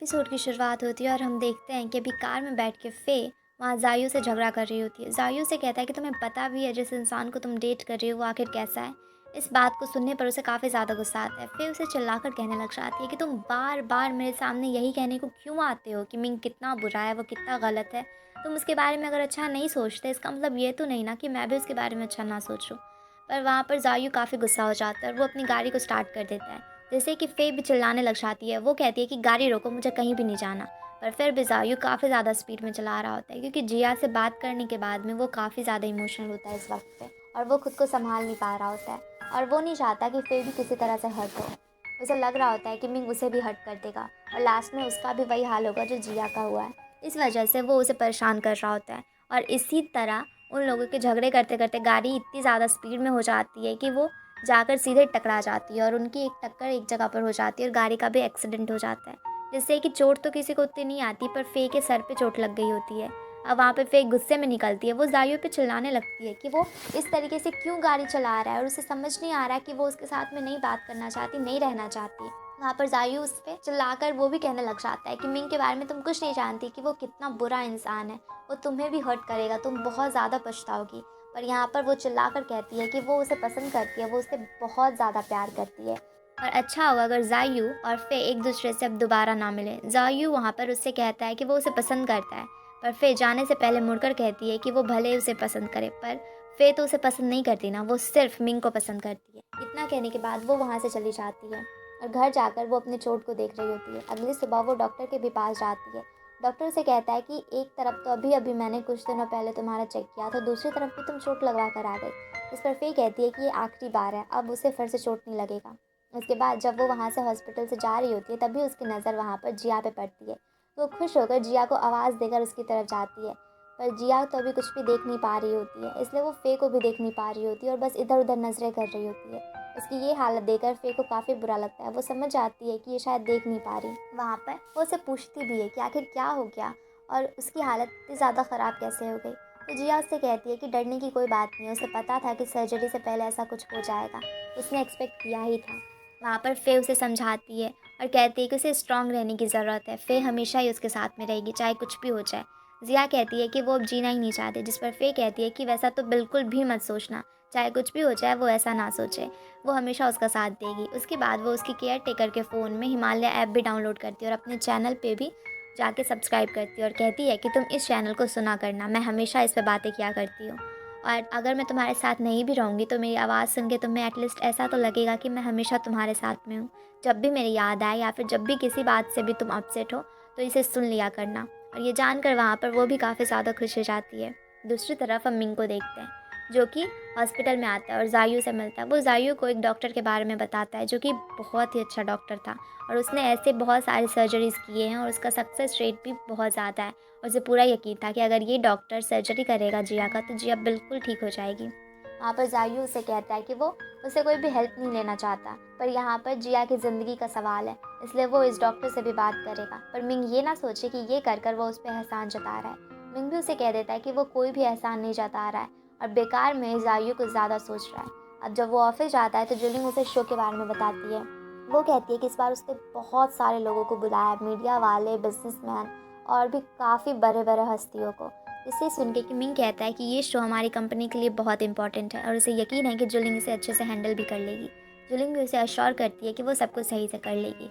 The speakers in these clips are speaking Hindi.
एपिसोड की शुरुआत होती है और हम देखते हैं कि अभी कार में बैठ के फ़े वहाँ ज़ायू से झगड़ा कर रही होती है। ज़ायू से कहता है कि तुम्हें पता भी है जिस इंसान को तुम डेट कर रही हो वो आखिर कैसा है। इस बात को सुनने पर उसे काफ़ी ज़्यादा गुस्सा आता है। फ़े उसे चिल्लाकर कहने लग जाती है कि तुम बार बार मेरे सामने यही कहने को क्यों आते हो कि मिंग कितना बुरा है, वो कितना गलत है। तुम उसके बारे में अगर अच्छा नहीं सोचते, इसका मतलब ये तो नहीं ना कि मैं भी उसके बारे में अच्छा ना सोचूं। पर वहाँ पर ज़ायू काफ़ी गुस्सा हो जाता है और वो अपनी गाड़ी को स्टार्ट कर देता है। जैसे कि फ़े भी चिल्लाने लग जाती है। वो कहती है कि गाड़ी रोको, मुझे कहीं भी नहीं जाना। पर फिर भी ज़ायू काफ़ी ज़्यादा स्पीड में चला रहा होता है क्योंकि जिया से बात करने के बाद में वो काफ़ी ज़्यादा इमोशनल होता है इस वक्त पे, और वो खुद को संभाल नहीं पा रहा होता है और वो नहीं चाहता कि फ़े भी किसी तरह से हर्ट हो। उसे लग रहा होता है कि मिंग उसे भी हर्ट कर देगा और लास्ट में उसका भी वही हाल होगा जो जिया का हुआ है। इस वजह से वो उसे परेशान कर रहा होता है और इसी तरह उन लोगों के झगड़े करते करते गाड़ी इतनी ज़्यादा स्पीड में हो जाती है कि वो जाकर सीधे टकरा जाती है और उनकी एक टक्कर एक जगह पर हो जाती है और गाड़ी का भी एक्सीडेंट हो जाता है। जिससे कि चोट तो किसी को उतनी नहीं आती पर फ़े के सर पे चोट लग गई होती है। अब वहाँ पे फ़े गुस्से में निकलती है, वो ज़ायू पे चिल्लाने लगती है कि वो इस तरीके से क्यों गाड़ी चला रहा है और उसे समझ नहीं आ रहा है कि वो उसके साथ में नहीं बात करना चाहती, नहीं रहना चाहती। वहाँ पर ज़ायू उस पे चिल्लाकर वो भी कहने लग जाता है कि मिंग के बारे में तुम कुछ नहीं जानती, कि वो कितना बुरा इंसान है, वो तुम्हें भी हर्ट करेगा, तुम बहुत ज़्यादा पछताओगी। पर यहाँ पर वो चिल्लाकर कहती है कि वो उसे पसंद करती है, वो उससे बहुत ज़्यादा प्यार करती है और अच्छा होगा अगर ज़ायू और फ़े एक दूसरे से अब दोबारा ना मिले। ज़ायू वहाँ पर उससे कहता है कि वो उसे पसंद करता है, पर फ़े जाने से पहले मुड़कर कहती है कि वो भले ही उसे पसंद करे, पर फ़े तो उसे पसंद नहीं करती ना, वो सिर्फ मिंग को पसंद करती है। इतना कहने के बाद वो वहाँ से चली जाती है और घर जाकर वो अपने चोट को देख रही होती है। अगली सुबह वो डॉक्टर के भी पास जाती है। डॉक्टर से कहता है कि एक तरफ तो अभी अभी मैंने कुछ दिनों पहले तुम्हारा चेक किया था, दूसरी तरफ भी तुम चोट लगवा कर आ गई। इस पर फ़े कहती है कि ये आखिरी बार है, अब उसे फिर से चोट नहीं लगेगा। उसके बाद जब वो वहाँ से हॉस्पिटल से जा रही होती है तभी उसकी नज़र वहाँ पर जिया पे पड़ती है। तो वो खुश होकर जिया को आवाज़ देकर उसकी तरफ जाती है, पर जिया तो अभी कुछ भी देख नहीं पा रही होती है, इसलिए वो फ़े को भी देख नहीं पा रही होती है और बस इधर उधर नज़रें कर रही होती है। उसकी ये हालत देखकर फ़े को काफ़ी बुरा लगता है। वो समझ जाती है कि ये शायद देख नहीं पा रही। वहाँ पर वो उससे पूछती भी है कि आखिर क्या हो गया और उसकी हालत इतनी ज़्यादा ख़राब कैसे हो गई। तो जिया उससे कहती है कि डरने की कोई बात नहीं है, उसे पता था कि सर्जरी से पहले ऐसा कुछ हो जाएगा, उसने एक्सपेक्ट किया ही था। वहाँ पर फ़े उसे समझाती है और कहती है कि उसे स्ट्रॉन्ग रहने की ज़रूरत है, फ़े हमेशा ही उसके साथ में रहेगी चाहे कुछ भी हो जाए। जिया कहती है कि वो अब जीना ही नहीं चाहते, जिस पर फ़े कहती है कि वैसा तो बिल्कुल भी मत सोचना, चाहे कुछ भी हो जाए वो ऐसा ना सोचे, वो हमेशा उसका साथ देगी। उसके बाद वो उसकी केयर टेकर के फ़ोन में हिमालय ऐप भी डाउनलोड करती है और अपने चैनल पे भी जाके सब्सक्राइब करती है और कहती है कि तुम इस चैनल को सुना करना, मैं हमेशा इस पे बातें किया करती हूँ और अगर मैं तुम्हारे साथ नहीं भी रहूँगी तो मेरी आवाज़ सुन के तुम्हें एटलीस्ट ऐसा तो लगेगा कि मैं हमेशा तुम्हारे साथ में हूँ। जब भी मेरी याद आए या फिर जब भी किसी बात से भी तुम अपसेट हो तो इसे सुन लिया करना। और ये जानकर वहाँ पर वो भी काफ़ी ज़्यादा खुश हो जाती है। दूसरी तरफ हम मिंग को देखते हैं जो कि हॉस्पिटल में आता है और ज़ायू से मिलता है। वो ज़ायू को एक डॉक्टर के बारे में बताता है जो कि बहुत ही अच्छा डॉक्टर था और उसने ऐसे बहुत सारे सर्जरीज़ किए हैं और उसका सक्सेस रेट भी बहुत ज़्यादा है और उसे पूरा यकीन था कि अगर ये डॉक्टर सर्जरी करेगा जिया का तो जिया बिल्कुल ठीक हो जाएगी। वहाँ पर ज़ायू उसे कहता है कि वो उससे कोई भी हेल्प नहीं लेना चाहता, पर यहाँ पर जिया की ज़िंदगी का सवाल है, इसलिए वो इस डॉक्टर से भी बात करेगा। पर मिंग ये ना सोचे कि ये कर कर वो उस पर एहसान जता रहा है। मिंग भी उसे कह देता है कि वो कोई भी एहसान नहीं जता रहा है और बेकार में ज़ायू कुछ ज़्यादा सोच रहा है। अब जब वो ऑफिस जाता है तो जुलिंग उसे शो के बारे में बताती है। वो कहती है कि इस बार उसने बहुत सारे लोगों को बुलाया, मीडिया वाले, बिजनेसमैन और भी काफ़ी बड़े बड़े हस्तियों को। इसे सुन के कि मिंग कहता है कि ये शो हमारी कंपनी के लिए बहुत इंपॉर्टेंट है और उसे यकीन है कि जुलिंग इसे अच्छे से हैंडल भी कर लेगी। जुलिंग भी उसे अश्योर करती है कि वो सब कुछ सही से कर लेगी।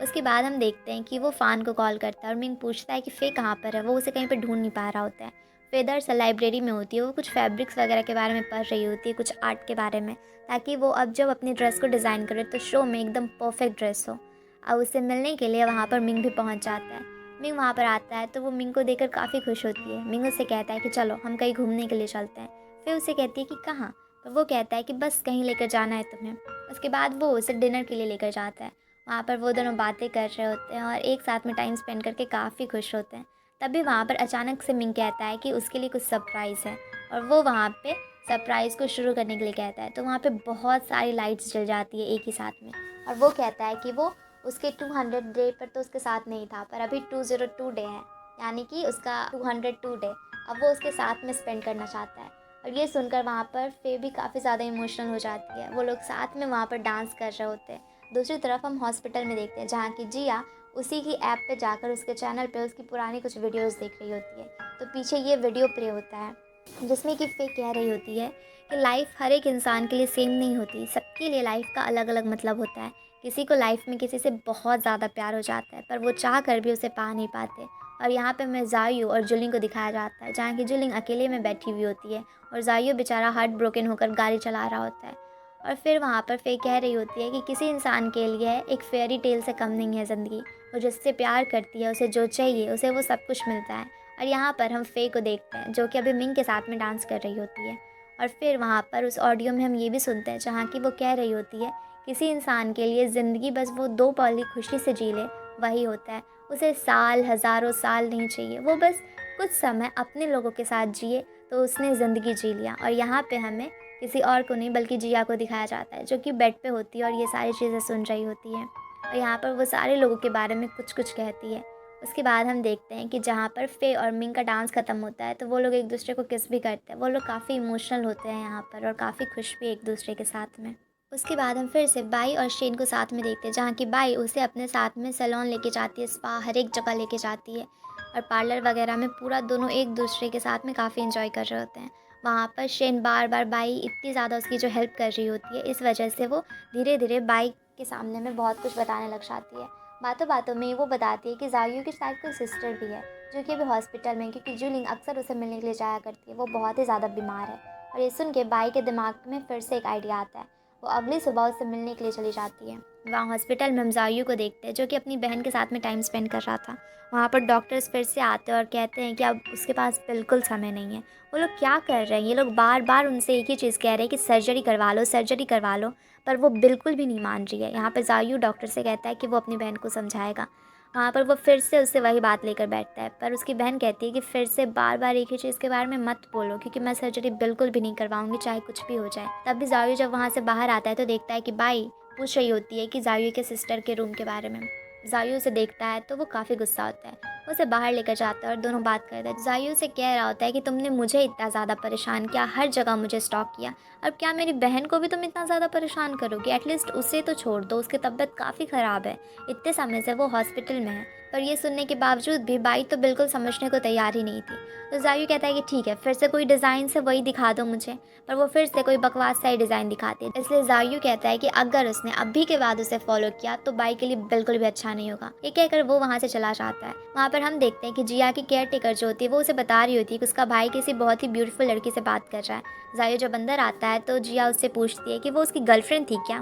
उसके बाद हम देखते हैं कि वो फ़ान को कॉल करता है और मिंग पूछता है कि फ़े कहाँ पर है। वो उसे कहीं पर ढूंढ नहीं पा रहा होता है। फ़े दरअसल लाइब्रेरी में होती है, वो कुछ फैब्रिक्स वगैरह के बारे में पढ़ रही होती है, कुछ आर्ट के बारे में, ताकि वो अब जब अपनी ड्रेस को डिज़ाइन करे तो शो में एकदम परफेक्ट ड्रेस हो। अब उससे मिलने के लिए वहाँ पर मिंग भी पहुँच जाता है। मिंग वहाँ पर आता है तो वो मिंग को देखकर काफ़ी खुश होती है। मिंग उससे कहता है कि चलो हम कहीं घूमने के लिए चलते हैं। फिर उसे कहती है कि कहाँ, तो वो कहता है कि बस कहीं लेकर जाना है तुम्हें। उसके बाद वो उसे डिनर के लिए लेकर जाता है। वहाँ पर वो दोनों बातें कर रहे होते हैं और एक साथ में टाइम स्पेंड करके काफ़ी खुश होते हैं। तभी वहाँ पर अचानक से मिंग कहता है कि उसके लिए कुछ सरप्राइज़ है और वो वहाँ पे सरप्राइज़ को शुरू करने के लिए कहता है। तो वहाँ पे बहुत सारी लाइट्स जल जाती है एक ही साथ में और वो कहता है कि वो उसके 200 डे पर तो उसके साथ नहीं था, पर अभी 202 डे है, यानी कि उसका 202 डे अब वो उसके साथ में स्पेंड करना चाहता है। और ये सुनकर वहाँ पर फ़े भी काफ़ी ज़्यादा इमोशनल हो जाती है। वो लोग साथ में वहाँ पर डांस कर रहे होते हैं। दूसरी तरफ हम हॉस्पिटल में देखते हैं जहाँ की जिया उसी की ऐप पे जाकर उसके चैनल पे उसकी पुरानी कुछ वीडियोस देख रही होती है। तो पीछे ये वीडियो प्ले होता है जिसमें कि फ़े कह रही होती है कि लाइफ हर एक इंसान के लिए सेम नहीं होती, सबके लिए लाइफ का अलग अलग मतलब होता है। किसी को लाइफ में किसी से बहुत ज़्यादा प्यार हो जाता है पर वो चाह कर भी उसे पा नहीं पाते। और यहाँ पे मैं जायू और जुलिंग को दिखाया जाता है, जहाँ की जुलिंग अकेले में बैठी हुई होती है और जायू बेचारा हार्ट ब्रोकन होकर गाड़ी चला रहा होता है। और फिर वहाँ पर फ़े कह रही होती है कि किसी इंसान के लिए एक फेयरी टेल से कम नहीं है ज़िंदगी। वो जिससे प्यार करती है, उसे जो चाहिए उसे वो सब कुछ मिलता है। और यहाँ पर हम फ़े को देखते हैं जो कि अभी मिंग के साथ में डांस कर रही होती है। और फिर वहाँ पर उस ऑडियो में हम ये भी सुनते हैं जहाँ की वो कह रही होती है किसी इंसान के लिए ज़िंदगी बस वो 2 पल ही खुशी से जी ले, वही होता है। उसे साल हज़ारों साल नहीं चाहिए, वो बस कुछ समय अपने लोगों के साथ जिए तो उसने ज़िंदगी जी लिया। और यहाँ पे हमें किसी और को नहीं बल्कि जिया को दिखाया जाता है जो कि बेड पे होती है और ये सारी चीज़ें सुन रही होती है। और यहाँ पर वो सारे लोगों के बारे में कुछ कुछ कहती है। उसके बाद हम देखते हैं कि जहाँ पर फ़े और मिंग का डांस ख़त्म होता है तो वो लोग एक दूसरे को किस भी करते हैं। वो लोग काफ़ी इमोशनल होते हैं यहाँ पर और काफ़ी खुश भी एक दूसरे के साथ में। उसके बाद हम फिर से बाई और शेन को साथ में देखते हैं जहाँ की बाई उसे अपने साथ में सैलून लेके जाती है, स्पा हर एक जगह लेके जाती है और पार्लर वगैरह में पूरा दोनों एक दूसरे के साथ में काफ़ी इंजॉय कर रहे होते हैं। वहाँ पर शेन बार बार बाई इतनी ज़्यादा उसकी जो हेल्प कर रही होती है, इस वजह से वो धीरे धीरे बाई के सामने में बहुत कुछ बताने लग जाती है। बातों बातों में वो बताती है कि जायू की शायद कोई सिस्टर भी है जो कि अभी हॉस्पिटल में है, क्योंकि जुलिंग अक्सर उसे मिलने के लिए जाया करती है, वो बहुत ही ज़्यादा बीमार है। और ये सुन के बाई के दिमाग में फिर से एक आइडिया आता है। वो अगली सुबह उससे मिलने के लिए चली जाती है। वहाँ हॉस्पिटल में हम जायू को देखते हैं जो कि अपनी बहन के साथ में टाइम स्पेंड कर रहा था। वहाँ पर डॉक्टर्स फिर से आते हैं और कहते हैं कि अब उसके पास बिल्कुल समय नहीं है। वो लोग क्या कर रहे हैं, ये लोग बार बार उनसे एक ही चीज़ कह रहे हैं कि सर्जरी करवा लो, सर्जरी करवा लो, पर वो बिल्कुल भी नहीं मान रही है। यहाँ पे जायू डॉक्टर से कहता है कि वो अपनी बहन को समझाएगा। वहाँ पर वो फिर से उससे वही बात लेकर बैठता है, पर उसकी बहन कहती है कि फिर से बार बार एक ही चीज़ के बारे में मत बोलो, क्योंकि मैं सर्जरी बिल्कुल भी नहीं करवाऊंगी चाहे कुछ भी हो जाए। तब भी जायू जब वहाँ से बाहर आता है तो देखता है कि बाई पूछ रही होती है कि जायू के सिस्टर के रूम के बारे में। जायू उसे देखता है तो वो काफ़ी गुस्सा होता है, वो उसे बाहर लेकर जाता है और दोनों बात करते हैं। जायू से कह रहा होता है कि तुमने मुझे इतना ज़्यादा परेशान किया, हर जगह मुझे स्टॉक किया, अब क्या मेरी बहन को भी तुम इतना ज़्यादा परेशान करोगे? एटलीस्ट उसे तो छोड़ दो, उसकी तबीयत काफ़ी ख़राब है, इतने समय से वो हॉस्पिटल में है। पर ये सुनने के बावजूद भी बाई तो बिल्कुल समझने को तैयार ही नहीं थी। तो जायू कहता है कि ठीक है, फिर से कोई डिज़ाइन से वही दिखा दो मुझे, पर वो फिर से कोई बकवास सा ही डिज़ाइन दिखाती है। इसलिए जायू कहता है कि अगर उसने अभी के बाद उसे फॉलो किया तो बाई के लिए बिल्कुल भी अच्छा नहीं होगा। ये कहकर वो वहाँ से चला जाता है। वहाँ पर हम देखते हैं कि जिया की केयर टेकर जो होती है वो उसे बता रही होती है कि उसका भाई किसी बहुत ही ब्यूटीफुल लड़की से बात कर रहा है। जायू जब अंदर आता है तो जिया उससे पूछती है कि वो उसकी गर्लफ्रेंड थी क्या।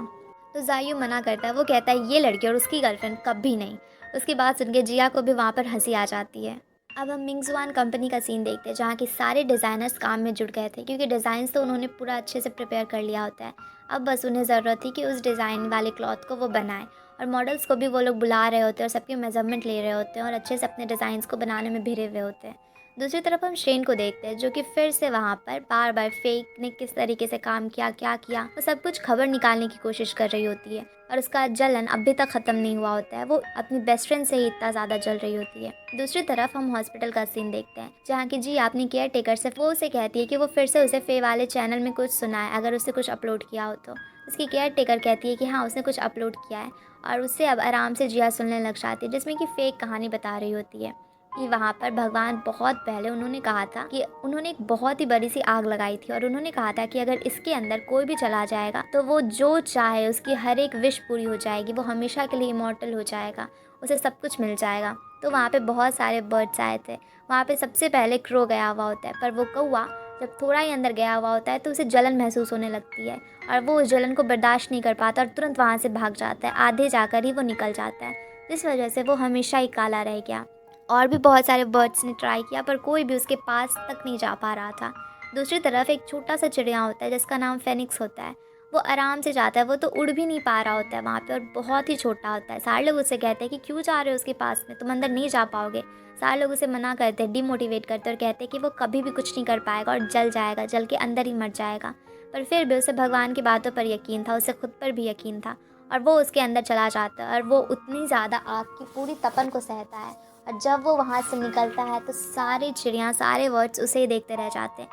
तो जायू मना करता है, वो कहता है ये लड़की और उसकी गर्लफ्रेंड कभी नहीं। उसकी बात सुन के जिया को भी वहाँ पर हंसी आ जाती है। अब हम मिंगजुआन कंपनी का सीन देखते हैं जहाँ के सारे डिज़ाइनर्स काम में जुट गए थे, क्योंकि डिज़ाइंस तो उन्होंने पूरा अच्छे से प्रिपेयर कर लिया होता है। अब बस उन्हें ज़रूरत थी कि उस डिज़ाइन वाले क्लॉथ को वो बनाएं, और मॉडल्स को भी वो लोग बुला रहे होते हैं और सबके मेजरमेंट ले रहे होते हैं और अच्छे से अपने डिज़ाइंस को बनाने में भिड़े हुए होते हैं। दूसरी तरफ हम शेन को देखते हैं जो कि फिर से वहाँ पर बार बार फेक ने किस तरीके से काम किया, क्या किया, वो सब कुछ खबर निकालने की कोशिश कर रही होती है। और उसका जलन अभी तक ख़त्म नहीं हुआ होता है, वो अपनी बेस्ट फ्रेंड से ही इतना ज़्यादा जल रही होती है। दूसरी तरफ हम हॉस्पिटल का सीन देखते हैं जहाँ की जी अपनी केयर टेकर से वो उसे कहती है कि वो फिर से उसे फे वाले चैनल में कुछ सुनाए अगर उससे कुछ अपलोड किया हो तो। उसकी केयर टेकर कहती है कि हाँ उसने कुछ अपलोड किया है, और उससे अब आराम से जिया सुनने लग जाती है, जिसमें कि फेक कहानी बता रही होती है कि वहाँ पर भगवान बहुत पहले उन्होंने कहा था कि उन्होंने एक बहुत ही बड़ी सी आग लगाई थी और उन्होंने कहा था कि अगर इसके अंदर कोई भी चला जाएगा तो वो जो चाहे उसकी हर एक विश पूरी हो जाएगी, वो हमेशा के लिए इमॉर्टल हो जाएगा, उसे सब कुछ मिल जाएगा। तो वहाँ पे बहुत सारे बर्ड्स आए थे। वहाँ पे सबसे पहले क्रो गया हुआ होता है, पर वो कौवा जब थोड़ा ही अंदर गया हुआ होता है तो उसे जलन महसूस होने लगती है और वो उस जलन को बर्दाश्त नहीं कर पाता और तुरंत वहाँ से भाग जाता है। आधे जाकर ही वो निकल जाता है, जिस वजह से वो हमेशा ही काला रह गया। और भी बहुत सारे बर्ड्स ने ट्राई किया पर कोई भी उसके पास तक नहीं जा पा रहा था। दूसरी तरफ एक छोटा सा चिड़िया होता है जिसका नाम फेनिक्स होता है। वो आराम से जाता है, वो तो उड़ भी नहीं पा रहा होता है वहाँ पे और बहुत ही छोटा होता है। सारे लोग उससे कहते हैं कि क्यों जा रहे हो उसके पास में, तुम अंदर नहीं जा पाओगे। सारे लोग उसे मना करते हैं, डिमोटिवेट करते हैं और कहते हैं कि वो कभी भी कुछ नहीं कर पाएगा और जल जाएगा, जल के अंदर ही मर जाएगा। पर फिर भी उसे भगवान की बातों पर यकीन था, उसे खुद पर भी यकीन था और वो उसके अंदर चला जाता है और वो उतनी ज़्यादा आग की पूरी तपन को सहता है। और जब वो वहाँ से निकलता है तो सारी चिड़ियाँ, सारे बर्ड्स उसे ही देखते रह जाते हैं,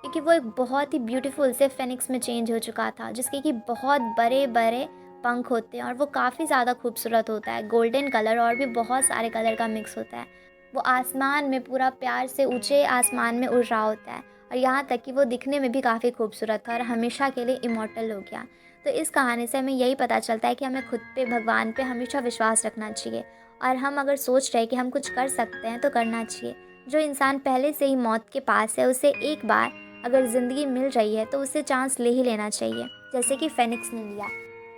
क्योंकि वो एक बहुत ही ब्यूटीफुल से फेनिक्स में चेंज हो चुका था जिसके कि बहुत बड़े बड़े पंख होते हैं और वो काफ़ी ज़्यादा खूबसूरत होता है, गोल्डन कलर और भी बहुत सारे कलर का मिक्स होता है। वो आसमान में पूरा प्यार से ऊँचे आसमान में उड़ रहा होता है और यहाँ तक कि वो दिखने में भी काफ़ी खूबसूरत था और हमेशा के लिए इमॉर्टल हो गया। तो इस कहानी से हमें यही पता चलता है कि हमें खुद पे, भगवान पे हमेशा विश्वास रखना चाहिए और हम अगर सोच रहे हैं कि हम कुछ कर सकते हैं तो करना चाहिए। जो इंसान पहले से ही मौत के पास है, उसे एक बार अगर ज़िंदगी मिल रही है तो उसे चांस ले ही लेना चाहिए, जैसे कि फेनिक्स ने लिया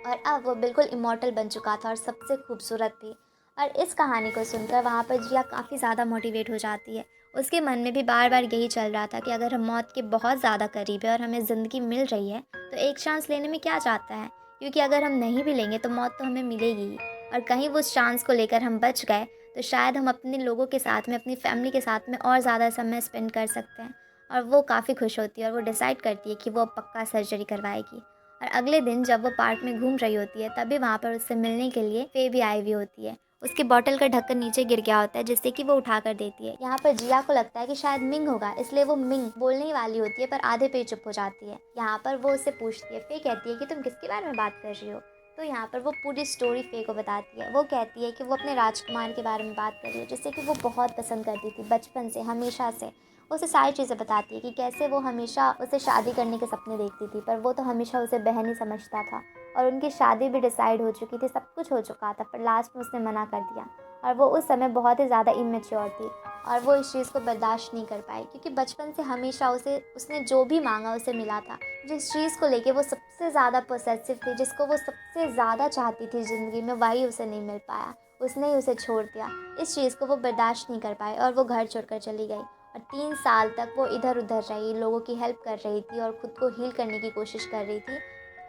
और अब वो बिल्कुल इमॉर्टल बन चुका था और सबसे खूबसूरत भी। और इस कहानी को सुनकर वहाँ पर जिया काफ़ी ज़्यादा मोटिवेट हो जाती है। उसके मन में भी बार बार यही चल रहा था कि अगर हम मौत के बहुत ज़्यादा करीब है और हमें ज़िंदगी मिल रही है तो एक चांस लेने में क्या जाता है, क्योंकि अगर हम नहीं भी लेंगे तो मौत तो हमें मिलेगी ही। और कहीं वो उस चांस को लेकर हम बच गए तो शायद हम अपने लोगों के साथ में, अपनी फैमिली के साथ में और ज़्यादा समय स्पेंड कर सकते हैं। और वो काफ़ी खुश होती है और वो डिसाइड करती है कि वो अब पक्का सर्जरी करवाएगी। और अगले दिन जब वो पार्क में घूम रही होती है तभी वहाँ पर उससे मिलने के लिए फे भी आई हुई होती है। उसकी बॉटल का ढक्कन नीचे गिर गया होता है जिससे कि वो उठा कर देती है। यहाँ पर जिया को लगता है कि शायद मिंग होगा, इसलिए वो मिंग बोलने ही वाली होती है पर आधे पे ही चुप हो जाती है। यहाँ पर वो उससे पूछती है, फे कहती है कि तुम किसके बारे में बात कर रही हो। तो यहाँ पर वो पूरी स्टोरी फे को बताती है। वो कहती है कि वो अपने राजकुमार के बारे में बात कर रही है जिससे कि वो बहुत पसंद करती थी बचपन से, हमेशा से। उसे सारी चीज़ें बताती है कि कैसे वो हमेशा उसे शादी करने के सपने देखती थी पर वो तो हमेशा उसे बहन ही समझता था और उनकी शादी भी डिसाइड हो चुकी थी, सब कुछ हो चुका था, पर लास्ट में उसने मना कर दिया। और वो उस समय बहुत ही ज़्यादा इमेच्योर थी और वो इस चीज़ को बर्दाश्त नहीं कर पाई क्योंकि बचपन से हमेशा उसने जो भी मांगा उसे मिला था। जिस चीज़ को लेके वो सबसे ज़्यादा पोसेसिव थी, जिसको वो सबसे ज़्यादा चाहती थी ज़िंदगी में, वही उसे नहीं मिल पाया, उसने ही उसे छोड़ दिया। इस चीज़ को वो बर्दाश्त नहीं कर पाई और वो घर छोड़कर चली गई। और 3 साल तक वो इधर उधर रही, लोगों की हेल्प कर रही थी और ख़ुद को हील करने की कोशिश कर रही थी।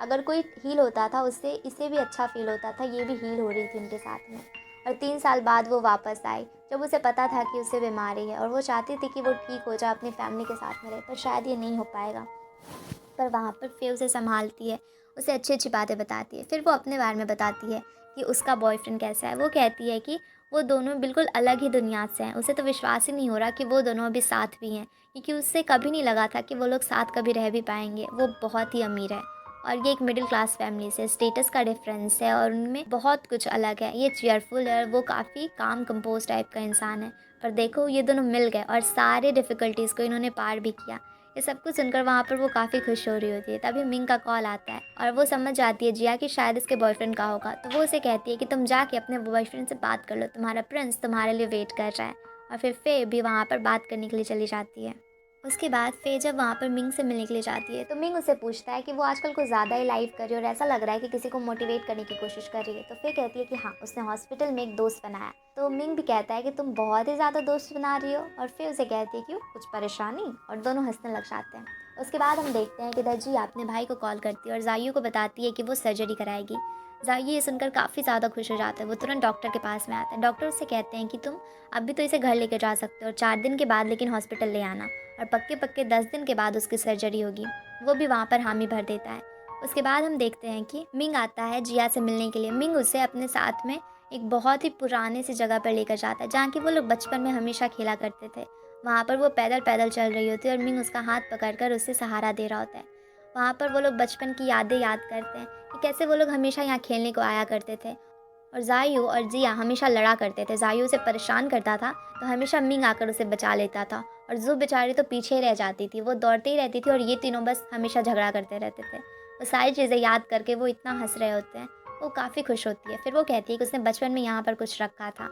अगर कोई हील होता था उससे इसे भी अच्छा फ़ील होता था, ये भी हील हो रही थी उनके साथ में। और 3 साल बाद वो वापस आई जब उसे पता था कि उसे बीमारी है और वो चाहती थी कि वो ठीक हो जाए, अपनी फैमिली के साथ में रहे, पर शायद ये नहीं हो पाएगा। पर वहाँ पर फ़े उसे सँभालती है, उसे अच्छी-अच्छी बातें बताती है। फिर वो अपने बारे में बताती है कि उसका बॉयफ्रेंड कैसा है। वो कहती है कि वो दोनों बिल्कुल अलग ही दुनिया से हैं। उसे तो विश्वास ही नहीं हो रहा कि वो दोनों अभी साथ भी हैं, क्योंकि उससे कभी नहीं लगा था कि वो लोग साथ कभी रह भी पाएँगे। वो बहुत ही अमीर है और ये एक मिडिल क्लास फैमिली से, स्टेटस का डिफ़रेंस है और उनमें बहुत कुछ अलग है। ये चीयरफुल है और वो काफ़ी काम कंपोज़ टाइप का इंसान है। पर देखो ये दोनों मिल गए और सारे डिफ़िकल्टीज़ को इन्होंने पार भी किया। ये सब कुछ सुनकर वहाँ पर वो काफ़ी खुश हो रही होती है। तभी मिंग का कॉल आता है और वो समझ जाती है जिया कि शायद इसके बॉयफ्रेंड का होगा। तो वो उसे कहती है कि तुम जाके अपने बॉयफ्रेंड से बात कर लो, तुम्हारा प्रिंस तुम्हारे लिए वेट कर रहा है। और फिर फे भी वहाँ पर बात करने के लिए चली जाती है। उसके बाद फे जब वहाँ पर मिंग से मिलने के लिए जाती है तो मिंग उससे पूछता है कि वो आजकल कुछ ज़्यादा ही लाइव कर रही है और ऐसा लग रहा है कि किसी को मोटिवेट करने की कोशिश कर रही है। तो फे कहती है कि हाँ, उसने हॉस्पिटल में एक दोस्त बनाया। तो मिंग भी कहता है कि तुम बहुत ही ज़्यादा दोस्त बना रही हो और फे उसे कहती है क्यों, कुछ परेशानी, और दोनों हंसने लग जाते हैं। उसके बाद हम देखते हैं कि दर्जी अपने भाई को कॉल करती है और जायू को बताती है कि वो सर्जरी कराएगी। जायू ये सुनकर काफ़ी ज़्यादा खुश हो जाता है। वो तुरंत डॉक्टर के पास में आता है। डॉक्टर उससे कहते हैं कि तुम अभी तो इसे घर लेकर जा सकते हो और 4 दिन के बाद लेकिन हॉस्पिटल ले आना और पक्के पक्के 10 दिन के बाद उसकी सर्जरी होगी। वो भी वहाँ पर हामी भर देता है। उसके बाद हम देखते हैं कि मिंग आता है जिया से मिलने के लिए। मिंग उसे अपने साथ में एक बहुत ही पुराने सी जगह पर लेकर जाता है जहाँ की वो लोग बचपन में हमेशा खेला करते थे। वहाँ पर वो पैदल पैदल चल रही होती है और मिंग उसका हाथ पकड़कर उसे सहारा दे रहा होता है। वहाँ पर वो लोग बचपन की यादें याद करते हैं कि कैसे वो लोग हमेशा यहाँ खेलने को आया करते थे। और जायू और जिया हमेशा लड़ा करते थे। जायू उसे परेशान करता था तो हमेशा मिंग आकर उसे बचा लेता था और जू बेचारी तो पीछे ही रह जाती थी। वो दौड़ती ही रहती थी और ये तीनों बस हमेशा झगड़ा करते रहते थे। वो सारी चीज़ें याद करके वो इतना हंस रहे होते हैं। वो काफ़ी खुश होती है। फिर वो कहती है कि उसने बचपन में यहाँ पर कुछ रखा था।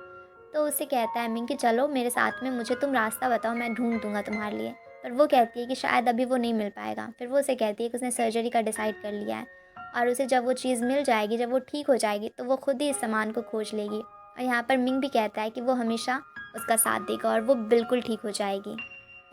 तो उसे कहता है मिंग कि चलो मेरे साथ में, मुझे तुम रास्ता बताओ, मैं ढूंढ दूंगा तुम्हारे लिए। पर वो कहती है कि शायद अभी वो नहीं मिल पाएगा। फिर वो उसे कहती है कि उसने सर्जरी का डिसाइड कर लिया है और उसे जब वो चीज़ मिल जाएगी, जब वो ठीक हो जाएगी तो वो खुद ही इस सामान को खोज लेगी। और यहाँ पर मिंग भी कहता है कि वो हमेशा उसका साथ देगा और वो बिल्कुल ठीक हो जाएगी।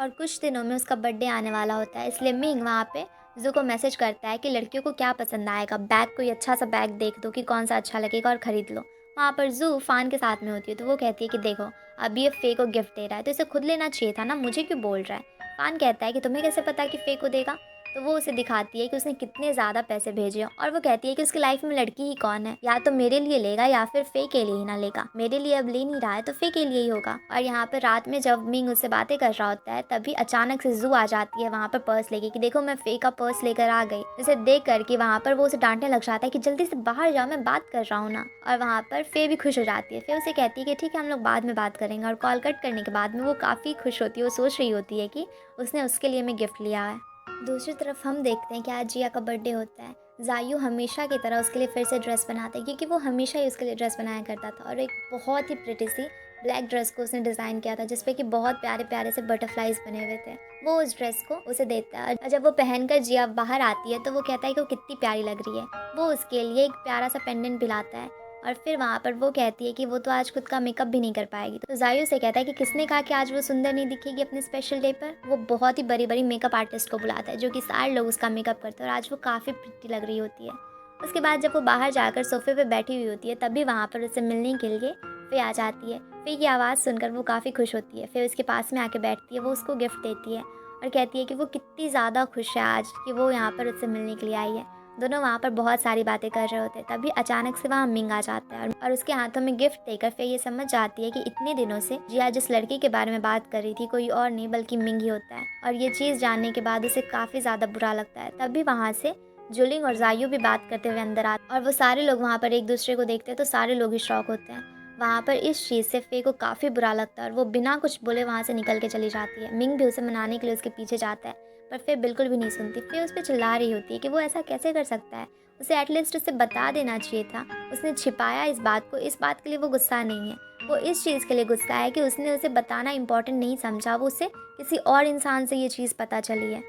और कुछ दिनों में उसका बर्थडे आने वाला होता है, इसलिए मिंग वहाँ पे जू को मैसेज करता है कि लड़कियों को क्या पसंद आएगा, बैग, कोई अच्छा सा बैग देख दो कि कौन सा अच्छा लगेगा और ख़रीद लो। वहाँ पर जू फ़ान के साथ में होती है तो वो कहती है कि देखो अब ये फ़े को गिफ्ट दे रहा है तो इसे खुद लेना चाहिए था ना, मुझे क्यों बोल रहा है। फ़ान कहता है कि तुम्हें कैसे पता कि फ़े को देगा। तो वो उसे दिखाती है कि उसने कितने ज़्यादा पैसे भेजे हैं और वो कहती है कि उसकी लाइफ में लड़की ही कौन है, या तो मेरे लिए लेगा या फिर फे के लिए ही ना लेगा। मेरे लिए अब ले नहीं रहा है तो फे के लिए ही होगा। और यहाँ पर रात में जब मिंग उससे बातें कर रहा होता है तभी अचानक से जू आ जाती है वहाँ पर पर्स लेके कि देखो मैं फे का पर्स लेकर आ गई। उसे देख करके वहाँ पर वो उसे डांटने लग जाता है कि जल्दी से बाहर जाओ, मैं बात कर रहा हूँ ना। और वहाँ पर फे भी खुश हो जाती है। फे उसे कहती है कि ठीक है हम लोग बाद में बात करेंगे। और कॉल कट करने के बाद में वो काफ़ी खुश होती है। वो सोच रही होती है कि उसने उसके लिए मैं गिफ्ट लिया है। दूसरी तरफ हम देखते हैं कि आज जिया का बर्थडे होता है। जायू हमेशा की तरह उसके लिए फिर से ड्रेस बनाता है क्योंकि वो हमेशा ही उसके लिए ड्रेस बनाया करता था। और एक बहुत ही प्रिटी सी ब्लैक ड्रेस को उसने डिज़ाइन किया था जिसपे कि बहुत प्यारे प्यारे से बटरफ्लाइज बने हुए थे। वो उस ड्रेस को उसे देता है और जब वो पहनकर जिया बाहर आती है तो वो कहता है कि वो कितनी प्यारी लग रही है। वो उसके लिए एक प्यारा सा पेंडेंट भी लाता है। और फिर वहाँ पर वो कहती है कि वो तो आज खुद का मेकअप भी नहीं कर पाएगी। तो जायू से कहता है कि किसने कहा कि आज वो सुंदर नहीं दिखेगी अपने स्पेशल डे पर। वो बहुत ही बड़ी बड़ी मेकअप आर्टिस्ट को बुलाता है जो कि सारे लोग उसका मेकअप करते हैं और आज वो काफ़ी प्रिटी लग रही होती है। उसके बाद जब वो बाहर जाकर सोफे पे बैठी हुई होती है तभी वहाँ पर उससे मिलने के लिए फे आ जाती है। फे की आवाज़ सुनकर वो काफ़ी खुश होती है। फिर उसके पास में आके बैठती है, वो उसको गिफ्ट देती है और कहती है कि वो कितनी ज़्यादा खुश है आज कि वो यहाँ पर उससे मिलने के लिए आई है। दोनों वहाँ पर बहुत सारी बातें कर रहे होते हैं तभी अचानक से वहाँ मिंग आ जाता है और उसके हाथों में गिफ्ट देकर फिर ये समझ जाती है कि इतने दिनों से जिया जिस लड़की के बारे में बात कर रही थी कोई और नहीं बल्कि मिंग ही होता है। और ये चीज़ जानने के बाद उसे काफ़ी ज़्यादा बुरा लगता है। तभी वहाँ से जुलिंग और जायू भी बात करते हुए अंदर आते और वो सारे लोग वहाँ पर एक दूसरे को देखते हैं तो सारे लोग ही शॉक होते हैं। वहाँ पर इस चीज़ से फे को काफ़ी बुरा लगता है और वो बिना कुछ बोले वहाँ से निकल के चली जाती है। मिंग भी उसे मनाने के लिए उसके पीछे जाता है पर फे बिल्कुल भी नहीं सुनती। फे उस पर चिल्ला रही होती है कि वो ऐसा कैसे कर सकता है, उसे एटलीस्ट उसे बता देना चाहिए था। उसने छिपाया इस बात को, इस बात के लिए वो गुस्सा नहीं है। वो इस चीज़ के लिए गुस्सा है कि उसने उसे बताना इम्पोर्टेंट नहीं समझा, वो उसे किसी और इंसान से ये चीज़ पता चली है।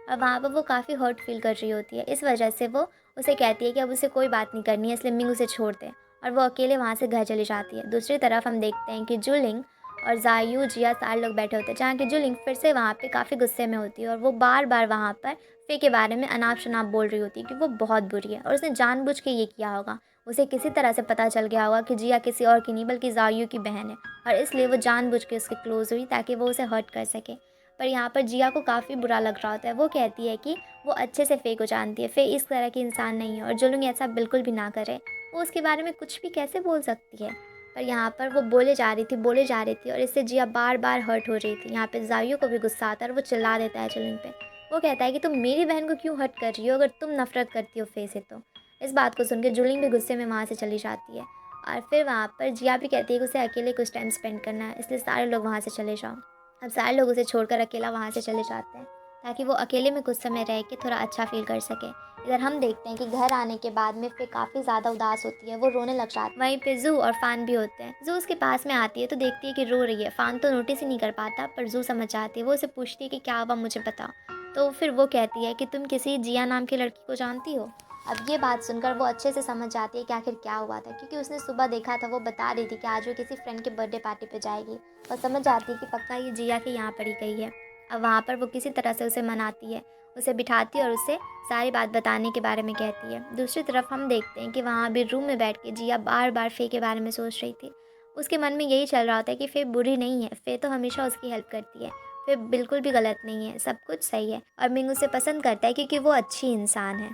और वहाँ पर वो काफ़ी हर्ट फील कर रही होती है। इस वजह से वो उसे कहती है कि अब उसे कोई बात नहीं करनी है इसलिए मिंग उसे छोड़ दे और वो अकेले वहाँ से घर चली जाती है। दूसरी तरफ हम देखते हैं कि जुलिंग और जायू जिया सारे लोग बैठे होते हैं जहाँ की जुलिंग फिर से वहाँ पे काफ़ी गुस्से में होती है और वो बार बार वहाँ पर फे के बारे में अनाप शनाप बोल रही होती है कि वो बहुत बुरी है और उसने जानबूझ के ये किया होगा। उसे किसी तरह से पता चल गया होगा कि जिया किसी और की नहीं बल्कि जायू की बहन है और इसलिए वो जानबूझ के उसके क्लोज हुई ताकि वो उसे हर्ट कर सके। पर यहाँ पर जिया को काफ़ी बुरा लग रहा होता है। वो कहती है कि वो अच्छे से फे को जानती है, फे इस तरह की इंसान नहीं है और जुलूंग ऐसा बिल्कुल भी ना करे। वो उसके बारे में कुछ भी कैसे बोल सकती है। पर यहाँ पर वो बोले जा रही थी और इससे जिया बार बार हर्ट हो रही थी। यहाँ पे जायू को भी गुस्सा आता है और वो चिल्ला देता है जुलूंग पे। वो कहता है कि तुम मेरी बहन को क्यों हर्ट कर रही हो अगर तुम नफरत करती हो फे से तो। इस बात को सुनकर जुलिंग भी गुस्से में वहाँ से चली जाती है और फिर वहाँ पर जिया भी कहती है कि उसे अकेले कुछ टाइम स्पेंड करना है इसलिए सारे लोग वहाँ से चले जाओ। अब सारे लोग उसे छोड़कर अकेला वहाँ से चले जाते हैं ताकि वो अकेले में कुछ समय रह के थोड़ा अच्छा फील कर सके। इधर हम देखते हैं कि घर आने के बाद में फिर काफ़ी ज़्यादा उदास होती है, वो रोने लग जाती है। वहीं पे जू और फान भी होते हैं। जू उसके पास में आती है तो देखती है कि रो रही है। फान तो नोटिस ही नहीं कर पाता पर जू समझ जाती है। वो उसे पूछती है कि क्या हुआ मुझे बताओ। तो फिर वो कहती है कि तुम किसी जिया नाम की लड़की को जानती हो। अब ये बात सुनकर वो अच्छे से समझ जाती है कि आखिर क्या हुआ था क्योंकि उसने सुबह देखा था, वो बता रही थी कि आज वो किसी फ्रेंड के बर्थडे पार्टी पे जाएगी और समझ जाती है कि पक्का ये जिया के यहाँ पर ही गई है। अब वहाँ पर वो किसी तरह से उसे मनाती है, उसे बिठाती है और उसे सारी बात बताने के बारे में कहती है। दूसरी तरफ हम देखते हैं कि वहाँ भी रूम में बैठ के जिया बार बार फे के बारे में सोच रही थी। उसके मन में यही चल रहा होता है कि फे बुरी नहीं है, फे तो हमेशा उसकी हेल्प करती है, फे बिल्कुल भी गलत नहीं है, सब कुछ सही है और मिंग उसे पसंद करता है क्योंकि वो अच्छी इंसान है।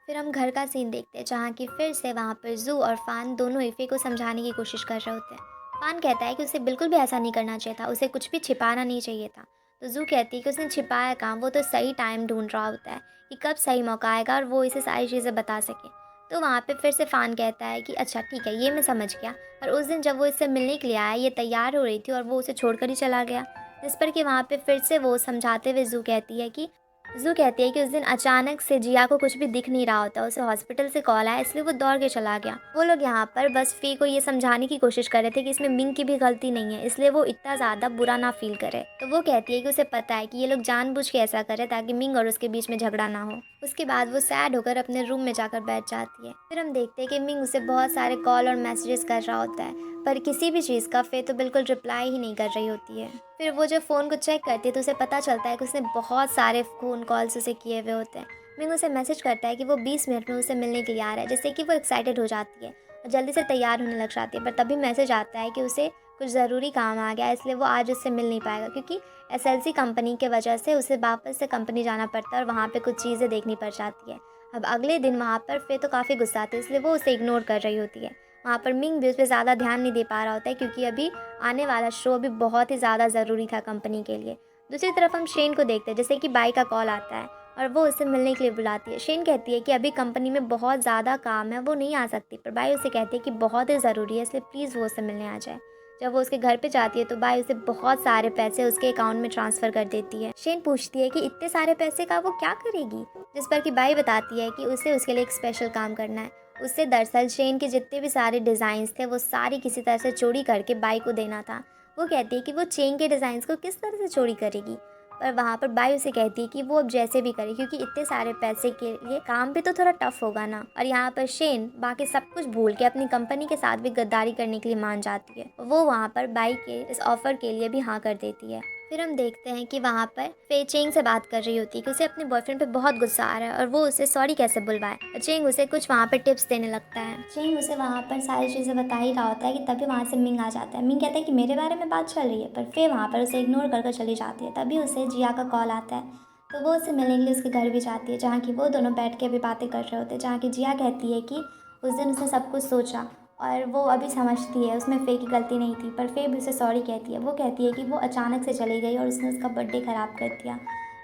फिर हम घर का सीन देखते हैं जहाँ की फिर से वहाँ पर जू और फान दोनों ही फे को समझाने की कोशिश कर रहे होते हैं। फान कहता है कि उसे बिल्कुल भी ऐसा नहीं करना चाहिए था, उसे कुछ भी छिपाना नहीं चाहिए था। तो जू कहती है कि उसने छिपाया काम, वो तो सही टाइम ढूंढ रहा होता है कि कब सही मौका आएगा और वो इसे सारी चीज़ें बता सके। तो वहाँ पे फिर से फान कहता है कि अच्छा ठीक है ये मैं समझ गया। पर उस दिन जब वो इससे मिलने के लिए आया ये तैयार हो रही थी और वो उसे छोड़कर ही चला गया। जिस पर कि वहाँ पे फिर से वो समझाते हुए जू कहती है कि उस दिन अचानक से जिया को कुछ भी दिख नहीं रहा होता, उसे हॉस्पिटल से कॉल आया इसलिए वो दौड़ के चला गया। वो लोग यहाँ पर बस फी को ये समझाने की कोशिश कर रहे थे कि इसमें मिंग की भी गलती नहीं है इसलिए वो इतना ज़्यादा बुरा ना फील करे। तो वो कहती है कि उसे पता है कि ये लोग जानबूझ के ऐसा करे ताकि मिंग और उसके बीच में झगड़ा ना हो। उसके बाद वो सैड होकर अपने रूम में जाकर बैठ जाती है। फिर हम देखते हैं कि मिंग उसे बहुत सारे कॉल और मैसेजेस कर रहा होता है पर किसी भी चीज़ का फे तो बिल्कुल रिप्लाई ही नहीं कर रही होती है। फिर वो जब फ़ोन को चेक करती है तो उसे पता चलता है कि उसने बहुत सारे फ़ोन कॉल्स उसे किए हुए होते हैं। मिंग उसे मैसेज करता है कि वो 20 मिनट में उसे मिलने के लिए आ रहा है, जिससे कि वो एक्साइटेड हो जाती है और जल्दी से तैयार होने लग जाती है। पर तभी मैसेज आता है कि उसे कुछ ज़रूरी काम आ गया इसलिए वो आज उससे मिल नहीं पाएगा, क्योंकि एसएलसी कंपनी के वजह से उसे वापस से कंपनी जाना पड़ता है और वहाँ पे कुछ चीज़ें देखनी पड़ जाती है। अब अगले दिन वहाँ पर फ़े तो काफ़ी गुस्सा आती है, इसलिए वो उसे इग्नोर कर रही होती है। वहाँ पर मिंग भी उस पे ज़्यादा ध्यान नहीं दे पा रहा होता है, क्योंकि अभी आने वाला शो भी बहुत ही ज़्यादा ज़रूरी था कंपनी के लिए। दूसरी तरफ हम शेन को देखते हैं, जैसे कि बाई का कॉल आता है और वो उसे मिलने के लिए बुलाती है। शेन कहती है कि अभी कंपनी में बहुत ज़्यादा काम है, वो नहीं आ सकती, पर बाई उसे कहती है कि बहुत ही ज़रूरी है, इसलिए प्लीज़ वो उससे मिलने आ जाए। जब वो उसके घर पे जाती है तो बाई उसे बहुत सारे पैसे उसके अकाउंट में ट्रांसफ़र कर देती है। शेन पूछती है कि इतने सारे पैसे का वो क्या करेगी, जिस पर कि बाई बताती है कि उसे उसके लिए एक स्पेशल काम करना है। उससे दरअसल शेन के जितने भी सारे डिज़ाइंस थे वो सारी किसी तरह से चोरी करके बाई को देना था। वो कहती है कि वो चेन के डिज़ाइंस को किस तरह से चोरी करेगी, पर वहाँ पर बाई उसे कहती है कि वो अब जैसे भी करे, क्योंकि इतने सारे पैसे के लिए काम भी तो थोड़ा टफ होगा ना। और यहाँ पर शेन बाकी सब कुछ भूल के अपनी कंपनी के साथ भी गद्दारी करने के लिए मान जाती है। वो वहाँ पर बाई के इस ऑफर के लिए भी हाँ कर देती है। फिर हम देखते हैं कि वहाँ पर फे चेंग से बात कर रही होती है कि उसे अपने बॉयफ्रेंड पे बहुत गुस्सा आ रहा है और वो उसे सॉरी कैसे बुलवाए, और चेंग उसे कुछ वहाँ पर टिप्स देने लगता है। चेंग उसे वहाँ पर सारी चीज़ें बता ही रहा होता है कि तभी वहाँ से मिंग आ जाता है। मिंग कहता है कि मेरे बारे में बात चल रही है, पर फे वहाँ पर उसे इग्नोर कर चली जाती है। तभी उसे जिया का कॉल आता है, तो वो उसे मिलने के लिए उसके घर भी जाती है, जहाँ की वो दोनों बैठ के अभी बातें कर रहे होते हैं। जहाँ की जिया कहती है कि उस दिन उसने सब कुछ सोचा और वो अभी समझती है उसमें फ़े की गलती नहीं थी, पर फ़े भी उसे सॉरी कहती है। वो कहती है कि वो अचानक से चली गई और उसने उसका बर्थडे ख़राब कर दिया।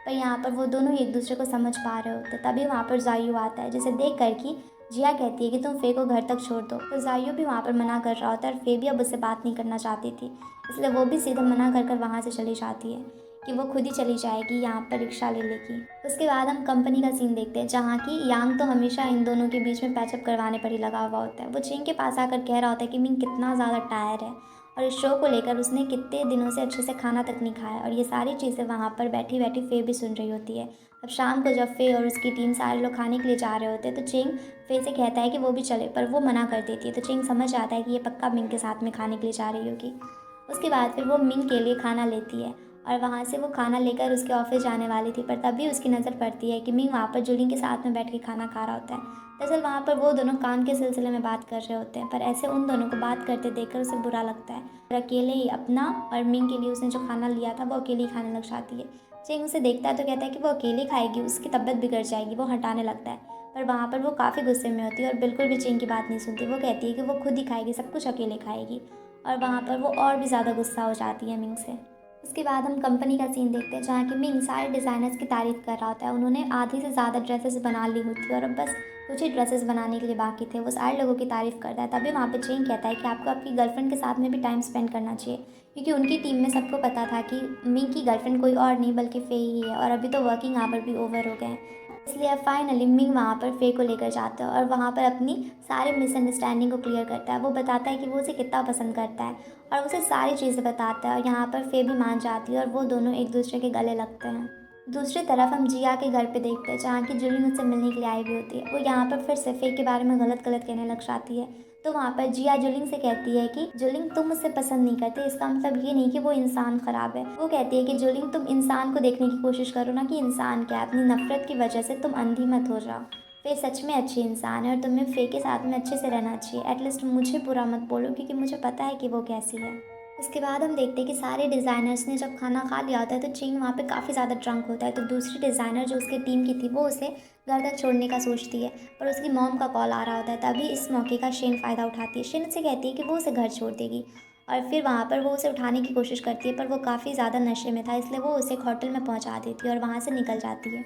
पर यहाँ पर वो दोनों ही एक दूसरे को समझ पा रहे होते। तभी वहाँ पर ज़ायू आता है, जिसे देख कर कि जिया कहती है कि तुम फ़े को घर तक छोड़ दो। तो ज़ायू भी वहाँ पर मना कर रहा होता है और फ़े भी अब उससे बात नहीं करना चाहती थी, इसलिए वो भी सीधा मना कर वहाँ से चली जाती है कि वो खुद ही चली जाएगी, यहाँ पर रिक्शा ले लेगी। उसके बाद हम कंपनी का सीन देखते हैं, जहाँ की यांग तो हमेशा इन दोनों के बीच में पैचअप करवाने पर ही लगा हुआ होता है। वो चिंग के पास आकर कह रहा होता है कि मिंग कितना ज़्यादा टायर है और इस शो को लेकर उसने कितने दिनों से अच्छे से खाना तक नहीं खाया, और ये सारी चीज़ें वहाँ पर बैठी बैठी फे भी सुन रही होती है। अब शाम को जब फे और उसकी टीम सारे लोग खाने के लिए जा रहे होते हैं, तो चिंग फे से कहता है कि वो भी चले, पर वो मना कर देती है। तो चिंग समझ जाता है कि ये पक्का मिंग के साथ में खाने के लिए जा रही होगी। उसके बाद फिर वो मिंग के लिए खाना लेती है और वहाँ से वो खाना लेकर उसके ऑफिस जाने वाली थी, पर तभी उसकी नज़र पड़ती है कि मिंग वहाँ पर जुलिंग के साथ में बैठ के खाना खा रहा होता है। दरअसल वहाँ पर वो दोनों काम के सिलसिले में बात कर रहे होते हैं, पर ऐसे उन दोनों को बात करते देखकर उसे बुरा लगता है और अकेले ही अपना और मिंग के लिए उसने जो खाना लिया था वो अकेले ही खाने लग जाती है। चेंग उसे देखता है तो कहता है कि वो अकेले खाएगी, उसकी तबीयत बिगड़ जाएगी, वो हटाने लगता है। पर वहाँ पर वो काफ़ी गुस्से में होती है और बिल्कुल भी चेंग की बात नहीं सुनती। वो कहती है कि वो खुद ही खाएगी, सब कुछ अकेले खाएगी, और वहाँ पर वो और भी ज़्यादा गुस्सा हो जाती है मिंग से। उसके बाद हम कंपनी का सीन देखते हैं, जहाँ की मिंग सारे डिज़ाइनर्स की तारीफ़ कर रहा होता है। उन्होंने आधी से ज़्यादा ड्रेसेस बना ली हुई थी और अब बस कुछ ही ड्रेसेस बनाने के लिए बाकी थे। वो सारे लोगों की तारीफ़ करता है। तभी वहाँ पे चेंग कहता है कि आपको आपकी गर्लफ्रेंड के साथ में भी टाइम स्पेंड करना चाहिए, क्योंकि उनकी टीम में सबको पता था कि मिंग की गर्लफ्रेंड कोई और नहीं बल्कि फे ही है, और अभी तो वर्किंग आवर भी ओवर हो गए हैं। इसलिए अब फाइनली मिंग वहाँ पर फे को लेकर जाता है और वहाँ पर अपनी सारे मिसअंडरस्टैंडिंग को क्लियर करता है। वो बताता है कि वो उसे कितना पसंद करता है और उसे सारी चीज़ें बताता है, और यहाँ पर फे भी मान जाती है और वो दोनों एक दूसरे के गले लगते हैं। दूसरी तरफ हम जिया के घर पे देखते हैं, जहाँ की जुलिंग उससे मिलने के लिए आई हुई होती है। वो यहाँ पर फिर से फे के बारे में गलत गलत कहने लग जाती है। तो वहाँ पर जिया जुलिंग से कहती है कि जुलिंग तुम मुझसे पसंद नहीं करते, इसका मतलब ये नहीं कि वो इंसान ख़राब है। वो कहती है कि जुलिंग तुम इंसान को देखने की कोशिश करो ना कि इंसान क्या है, अपनी नफरत की वजह से तुम अंधी मत हो जाओ। फे सच में अच्छी इंसान है और तुम्हें फे के साथ में अच्छे से रहना चाहिए। एटलीस्ट मुझे बुरा मत बोलो, क्योंकि मुझे पता है कि वो कैसी है। उसके बाद हम देखते हैं कि सारे डिज़ाइनर्स ने जब खाना खा लिया होता है तो चिंग वहाँ पे काफ़ी ज़्यादा ड्रंक होता है। तो दूसरी डिज़ाइनर जो उसके टीम की थी वो उसे घर तक छोड़ने का सोचती है, पर उसकी मॉम का कॉल आ रहा होता है। तभी इस मौके का शेन फ़ायदा उठाती है। शेन से कहती है कि वो उसे घर छोड़ देगी, और फिर वहाँ पर वो उसे उठाने की कोशिश करती है, पर वो काफ़ी ज़्यादा नशे में था, इसलिए वो उसे एक होटल में पहुँचा देती है और वहाँ से निकल जाती है।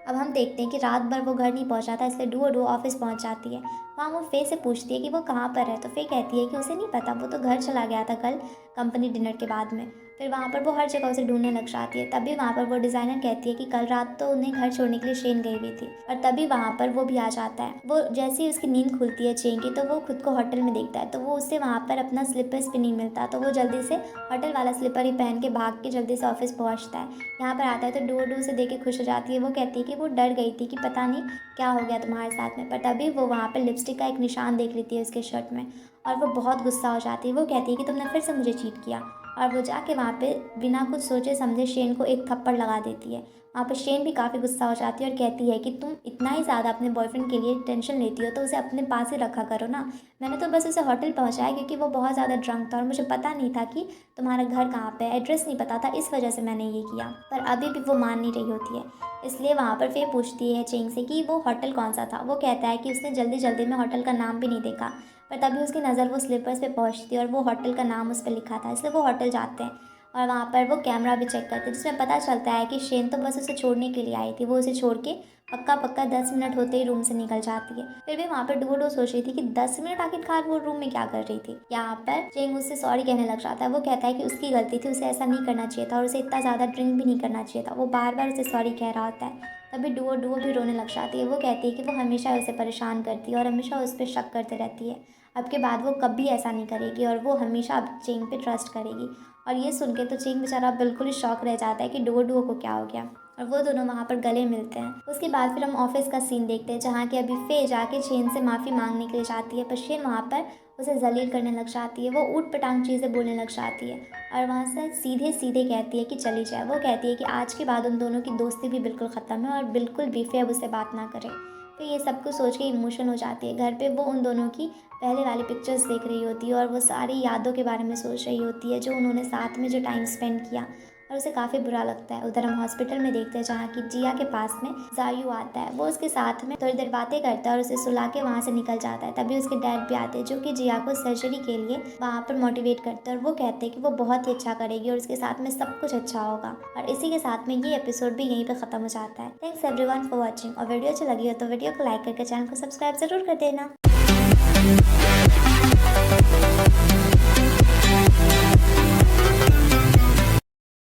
अब हम देखते हैं कि रात भर वो घर नहीं पहुंचा था, इसलिए डुओ ऑफिस पहुंच जाती है। वहाँ वो फे से पूछती है कि वो कहाँ पर है, तो फे कहती है कि उसे नहीं पता, वो तो घर चला गया था कल कंपनी डिनर के बाद में। फिर वहाँ पर वो हर जगह उसे ढूंढने लग जाती है। तभी वहाँ पर वो डिज़ाइनर कहती है कि कल रात तो उन्हें घर छोड़ने के लिए शेन गई हुई थी, और तभी वहाँ पर वो भी आ जाता है। वो जैसे ही उसकी नींद खुलती है चेन की, तो वो खुद को होटल में देखता है, तो वो उससे वहाँ पर अपना स्लीपर्स भी नहीं मिलता, तो वो जल्दी से होटल वाला स्लीपर ही पहन के भाग के जल्दी से ऑफिस पहुँचता है। यहाँ पर आता है तो डुओ उसे देख के खुश हो जाती है। वो कहती है कि वो डर गई थी कि पता नहीं क्या हो गया तुम्हारे साथ में, पर तभी वो वहाँ पर लिपस्टिक का एक निशान देख लेती है उसके शर्ट में, और वो बहुत गुस्सा हो जाती है। वो कहती है कि तुमने फिर से मुझे चीट किया, और वो जाके वहाँ पे बिना कुछ सोचे समझे शेन को एक थप्पड़ लगा देती है। वहाँ पे शेन भी काफ़ी गुस्सा हो जाती है और कहती है कि तुम इतना ही ज़्यादा अपने बॉयफ्रेंड के लिए टेंशन लेती हो तो उसे अपने पास ही रखा करो ना। मैंने तो बस उसे होटल पहुँचाया क्योंकि वो बहुत ज़्यादा ड्रंक था और मुझे पता नहीं था कि तुम्हारा घर कहाँ पे है, एड्रेस नहीं पता था, इस वजह से मैंने ये किया। पर अभी भी वो मान नहीं रही होती है। इसलिए वहाँ पर फ़े पूछती है चेंग से कि वो होटल कौन सा था। वो कहता है कि उसने जल्दी जल्दी में होटल का नाम भी नहीं देखा, पर तभी उसकी नज़र वो स्लीपर्स पे पहुँचती है और वो होटल का नाम उस पर लिखा था, इसलिए वो होटल जाते हैं। और वहाँ पर वो कैमरा भी चेक करते हैं जिसमें पता चलता है कि शेन तो बस उसे छोड़ने के लिए आई थी। वो उसे छोड़ के पक्का पक्का 10 मिनट होते ही रूम से निकल जाती है। फिर भी वहाँ पर डुओ सोच रही थी कि 10 मिनट आखिरकार वो रूम में क्या कर रही थी। यहाँ पर चेंग उससे सॉरी कहने लग जाता है। वो कहता है कि उसकी गलती थी, उसे ऐसा नहीं करना चाहिए था और उसे इतना ज़्यादा ड्रिंक भी नहीं करना चाहिए था। वो बार बार उसे सॉरी कह रहा होता है। तभी डुओ भी रोने लग जाती है। वो कहती है कि वो हमेशा उसे परेशान करती है और हमेशा उस पर शक करते रहती है। अब के बाद वो कभी ऐसा नहीं करेगी और वो हमेशा अब चेंग पे ट्रस्ट करेगी। और ये सुन के तो चेंग बेचारा बिल्कुल ही शॉक रह जाता है कि डुओ को क्या हो गया। और वो दोनों वहाँ पर गले मिलते हैं। उसके बाद फिर हम ऑफिस का सीन देखते हैं जहाँ की अभी फ़े जाके शेन से माफ़ी मांगने के लिए जाती है, पर शेन वहाँ पर उसे जलील करने लग जाती है। वो ऊट पटांग चीज़ें बोलने लग जाती है और वहाँ से सीधे सीधे कहती है कि चली जाए। वो कहती है कि आज के बाद उन दोनों की दोस्ती भी बिल्कुल ख़त्म है और बिल्कुल भी फ़े अब उससे बात ना करे। तो ये सब कुछ सोच के इमोशन हो जाती है। घर पे वो उन दोनों की पहले वाली पिक्चर्स देख रही होती है और वो सारी यादों के बारे में सोच रही होती है जो उन्होंने साथ में जो टाइम स्पेंड किया, और उसे काफ़ी बुरा लगता है। उधर हम हॉस्पिटल में देखते हैं जहाँ की जिया के पास में जायू आता है। वो उसके साथ में थोड़ी देर बातें करता है और उसे सुला के वहाँ से निकल जाता है। तभी उसके डैड भी आते हैं जो कि जिया को सर्जरी के लिए वहाँ पर मोटिवेट करते हैं और वो कहते हैं कि वो बहुत ही अच्छा करेगी और उसके साथ में सब कुछ अच्छा होगा। और इसी के साथ में ये एपिसोड भी यहीं पर ख़त्म हो जाता है। Thanks everyone for watching. और वीडियो अच्छी लगी हो तो वीडियो को लाइक करके चैनल को सब्सक्राइब जरूर कर देना।